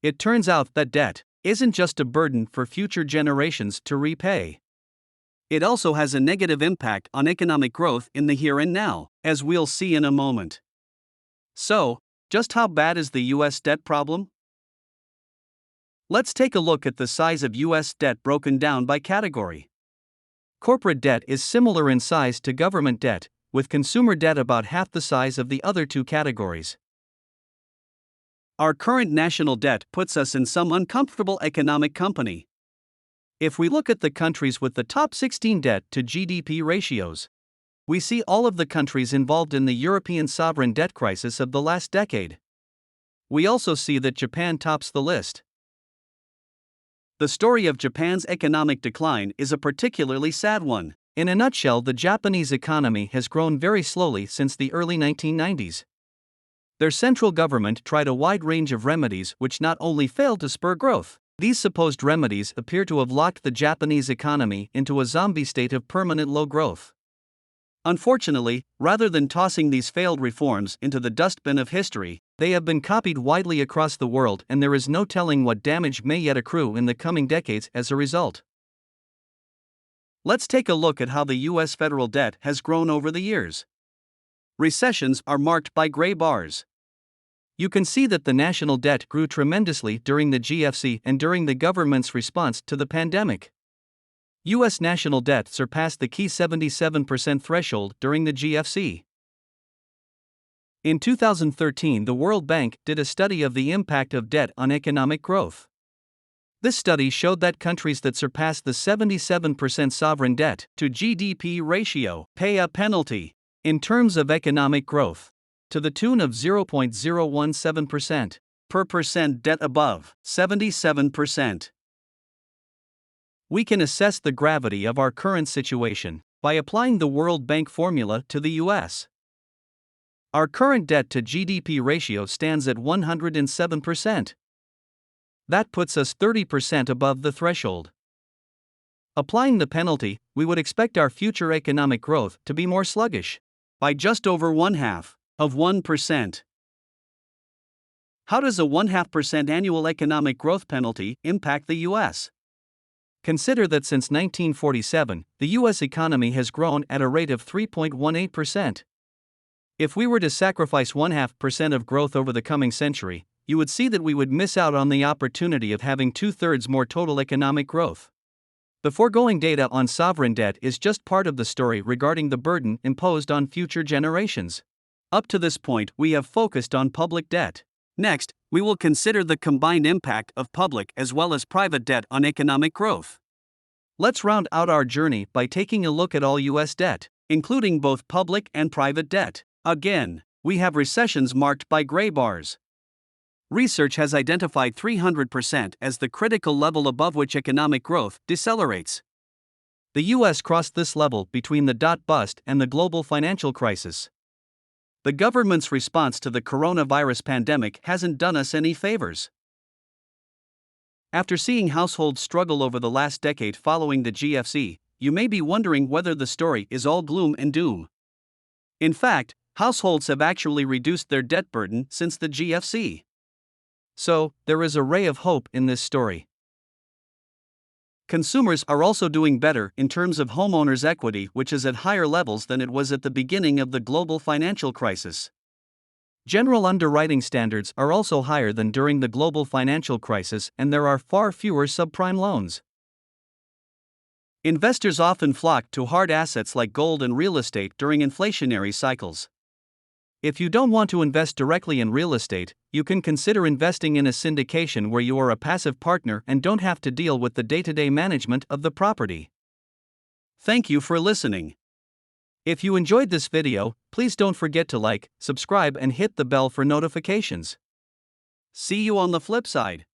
It turns out that debt isn't just a burden for future generations to repay. It also has a negative impact on economic growth in the here and now, as we'll see in a moment. So, just how bad is the US debt problem? Let's take a look at the size of US debt broken down by category. Corporate debt is similar in size to government debt, with consumer debt about half the size of the other two categories. Our current national debt puts us in some uncomfortable economic company. If we look at the countries with the top 16 debt to GDP ratios, we see all of the countries involved in the European sovereign debt crisis of the last decade. We also see that Japan tops the list. The story of Japan's economic decline is a particularly sad one. In a nutshell, the Japanese economy has grown very slowly since the early 1990s. Their central government tried a wide range of remedies which not only failed to spur growth, these supposed remedies appear to have locked the Japanese economy into a zombie state of permanent low growth. Unfortunately, rather than tossing these failed reforms into the dustbin of history, they have been copied widely across the world, and there is no telling what damage may yet accrue in the coming decades as a result. Let's take a look at how the US federal debt has grown over the years. Recessions are marked by gray bars. You can see that the national debt grew tremendously during the GFC and during the government's response to the pandemic. US national debt surpassed the key 77% threshold during the GFC. In 2013, the World Bank did a study of the impact of debt on economic growth. This study showed that countries that surpassed the 77% sovereign debt to GDP ratio pay a penalty in terms of economic growth to the tune of 0.017% per percent debt above 77%. We can assess the gravity of our current situation by applying the World Bank formula to the US. Our current debt to GDP ratio stands at 107%. That puts us 30% above the threshold. Applying the penalty, we would expect our future economic growth to be more sluggish, by just over 0.5%. How does a 0.5% annual economic growth penalty impact the US? Consider that since 1947, the US economy has grown at a rate of 3.18%. If we were to sacrifice 0.5% of growth over the coming century, you would see that we would miss out on the opportunity of having 2/3 more total economic growth. The foregoing data on sovereign debt is just part of the story regarding the burden imposed on future generations. Up to this point, we have focused on public debt. Next, we will consider the combined impact of public as well as private debt on economic growth. Let's round out our journey by taking a look at all US debt, including both public and private debt. Again, we have recessions marked by gray bars. Research has identified 300% as the critical level above which economic growth decelerates. The US crossed this level between the bust and the global financial crisis. The government's response to the coronavirus pandemic hasn't done us any favors. After seeing households struggle over the last decade following the GFC, you may be wondering whether the story is all gloom and doom. In fact, households have actually reduced their debt burden since the GFC. So, there is a ray of hope in this story. Consumers are also doing better in terms of homeowners' equity, which is at higher levels than it was at the beginning of the global financial crisis. General underwriting standards are also higher than during the global financial crisis, and there are far fewer subprime loans. Investors often flock to hard assets like gold and real estate during inflationary cycles. If you don't want to invest directly in real estate, you can consider investing in a syndication where you are a passive partner and don't have to deal with the day-to-day management of the property. Thank you for listening. If you enjoyed this video, please don't forget to like, subscribe, and hit the bell for notifications. See you on the flip side.